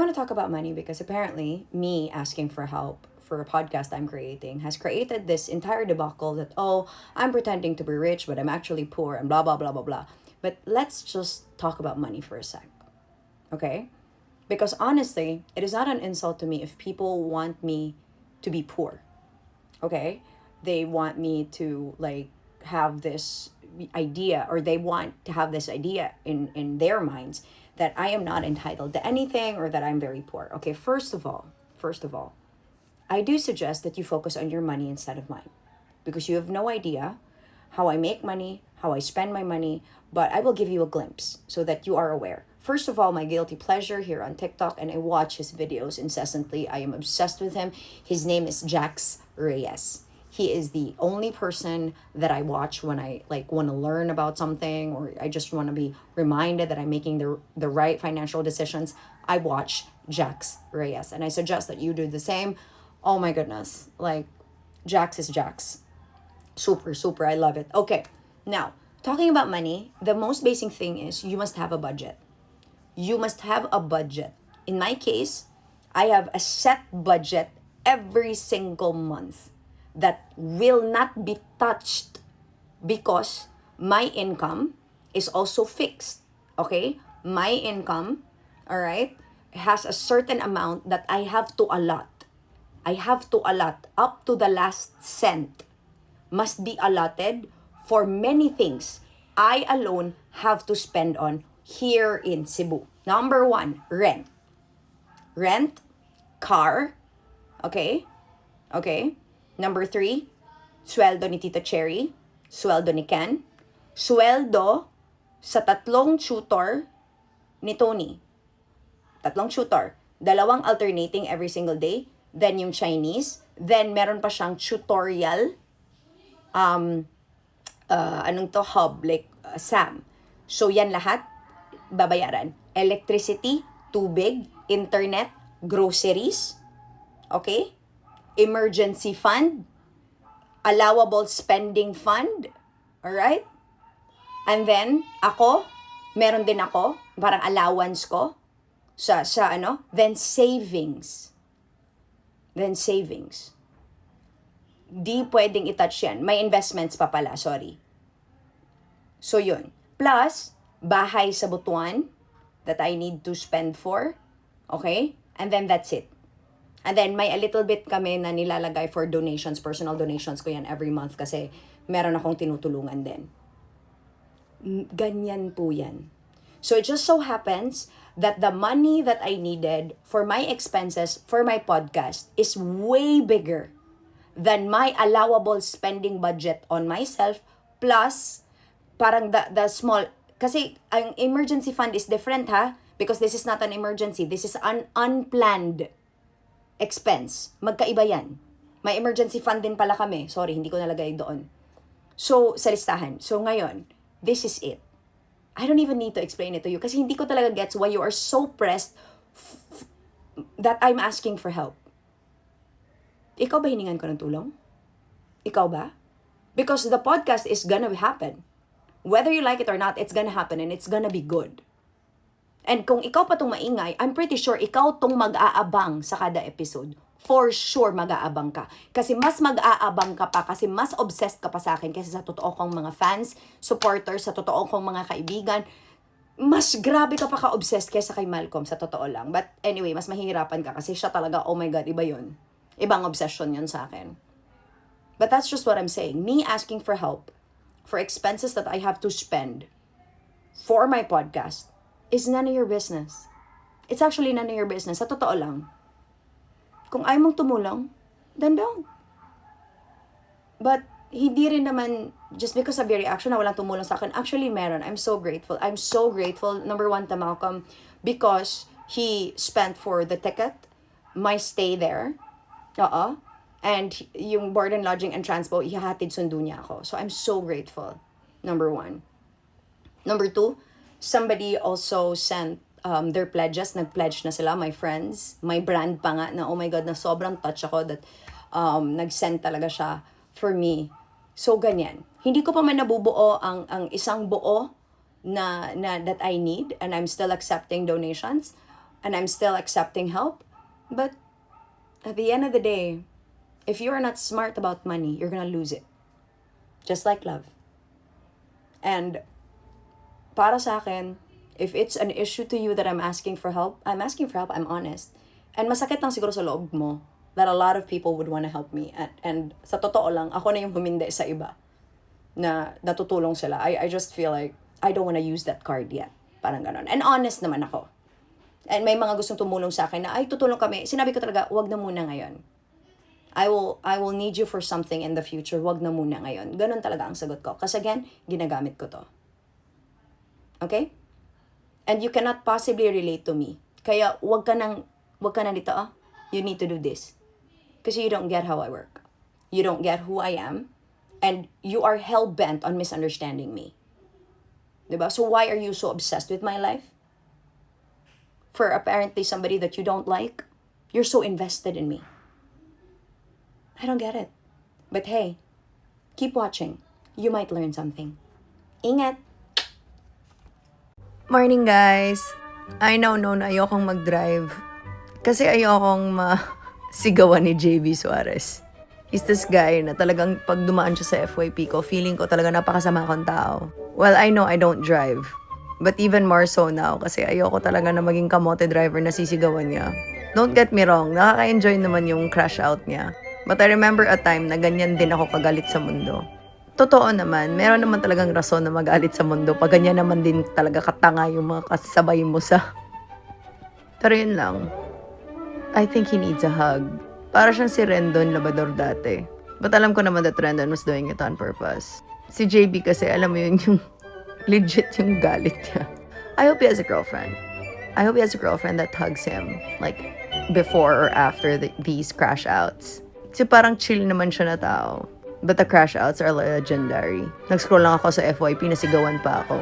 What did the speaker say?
want to talk about money because apparently me asking for help for a podcast I'm creating has created this entire debacle that, oh, I'm pretending to be rich, but I'm actually poor and blah, blah, blah, blah, blah. But let's just talk about money for a sec, okay? Because honestly, it is not an insult to me if people want me to be poor, okay? They want me to like have this idea, or they want to have this idea in their minds that I am not entitled to anything or that I'm very poor. Okay, first of all, I do suggest that you focus on your money instead of mine because you have no idea how I make money, how I spend my money, but I will give you a glimpse so that you are aware. First of all, my guilty pleasure here on TikTok, and I watch his videos incessantly. I am obsessed with him. His name is Jax Reyes. He is the only person that I watch when I like want to learn about something, or I just want to be reminded that I'm making the right financial decisions. I watch Jax Reyes, and I suggest that you do the same. Oh my goodness, like Jax is Jax. Super, super. I love it. Okay. Now, talking about money, the most basic thing is you must have a budget. You must have a budget. In my case, I have a set budget every single month that will not be touched because my income is also fixed. Okay? My income, all right, has a certain amount that I have to allot. I have to allot up to the last cent must be allotted for many things I alone have to spend on here in Cebu. Number one, rent. Rent, car, okay? Okay? Number three, sweldo ni Tita Cherry, sweldo ni Ken, sweldo sa tatlong tutor ni Tony. Tatlong tutor. Dalawang alternating every single day. Then yung Chinese. Then meron pa siyang tutorial hub, like SAM. So yan lahat, babayaran. Electricity, tubig, internet, groceries, okay? Emergency fund, allowable spending fund, alright? And then, meron din ako, parang allowance ko, then savings. Di pwedeng itouch yan. May investments pa pala, sorry. So yun. Plus, bahay sa Butuan that I need to spend for. Okay? And then that's it. And then may a little bit kami na nilalagay for donations, personal donations ko yan every month kasi meron akong tinutulungan din. Ganyan po yan. So it just so happens that the money that I needed for my expenses for my podcast is way bigger than my allowable spending budget on myself, plus parang the small, kasi ang emergency fund is different because this is not an emergency, this is an unplanned expense. Magkaiba yan. May emergency fund din pala kami. Sorry, hindi ko nalagay doon. So, sa listahan. So, ngayon, this is it. I don't even need to explain it to you kasi hindi ko talaga gets why you are so pressed that I'm asking for help. Ikaw ba hiningan ko ng tulong? Ikaw ba? Because the podcast is gonna happen. Whether you like it or not, it's gonna happen and it's gonna be good. And kung ikaw pa tong maingay, I'm pretty sure ikaw tong mag-aabang sa kada episode. For sure mag-aabang ka. Kasi mas mag-aabang ka pa, kasi mas obsessed ka pa sa akin kasi sa totoo kong mga fans, supporters, sa totoo kong mga kaibigan. Mas grabe ka pa ka-obsessed kaysa kay Malcolm, sa totoo lang. But anyway, mas mahihirapan ka kasi siya talaga, oh my God, iba yun. Ibang obsession yun sa akin. But that's just what I'm saying. Me asking for help for expenses that I have to spend for my podcast is none of your business. It's actually none of your business. Sa totoo lang. Kung ayaw mong tumulong, then don't. But hindi rin naman, just because of your reaction na walang tumulong sa akin, actually meron. I'm so grateful. I'm so grateful, number one, to Malcolm, because he spent for the ticket, my stay there, and yung board and lodging and transpo, ihahatid sundo niya ako. So I'm so grateful, number one. Number two, somebody also sent their pledges. Nag-pledge na sila, my friends. My brand pa nga na, oh my God, na sobrang touch ako that nag-send talaga siya for me. So, ganyan. Hindi ko pa man nabubuo ang isang buo na that I need, and I'm still accepting donations. and I'm still accepting help. But at the end of the day, if you are not smart about money, you're gonna lose it. Just like love. And para sa akin, if it's an issue to you that I'm asking for help, I'm honest. And masakit lang siguro sa loob mo that a lot of people would want to help me. And sa totoo lang, ako na yung humindi sa iba na natutulong sila. I just feel like I don't want to use that card yet. Parang ganon. And honest naman ako. And may mga gustong tumulong sa akin na, ay, tutulong kami. Sinabi ko talaga, wag na muna ngayon. I will need you for something in the future. Wag na muna ngayon. Ganon talaga ang sagot ko. Kasi again, ginagamit ko to. Okay? And you cannot possibly relate to me. Kaya wag ka nang dito, you need to do this. Kasi you don't get how I work. You don't get who I am. And you are hell-bent on misunderstanding me. Diba? So why are you so obsessed with my life? For apparently somebody that you don't like? You're so invested in me. I don't get it. But hey, keep watching. You might learn something. Ingat! Morning, guys! I know na ayokong mag-drive. Kasi ayokong sigawan ni JB Suarez. He's this guy na talagang pag dumaan siya sa FYP ko, feeling ko talaga napakasama kong tao. Well, I know I don't drive. But even more so now, kasi ayoko talaga na maging kamote driver na sisigawan niya. Don't get me wrong, nakaka-enjoy naman yung crash out niya. But I remember a time na ganyan din ako kagalit sa mundo. Totoo naman, meron naman talagang rason na magalit sa mundo pag ganyan naman din talaga katanga yung mga kasabay mo sa... Pero yun lang. I think he needs a hug. Para siyang si Rendon Labador dati. But alam ko naman that Rendon was doing it on purpose. Si JB kasi, alam mo yun, yung legit yung galit niya. I hope he has a girlfriend. I hope he has a girlfriend that hugs him. Like, before or after these crash outs. Kasi parang chill naman siya na tao. But the crash outs are legendary. Nag-scroll lang ako sa FYP, nasigawan pa ako.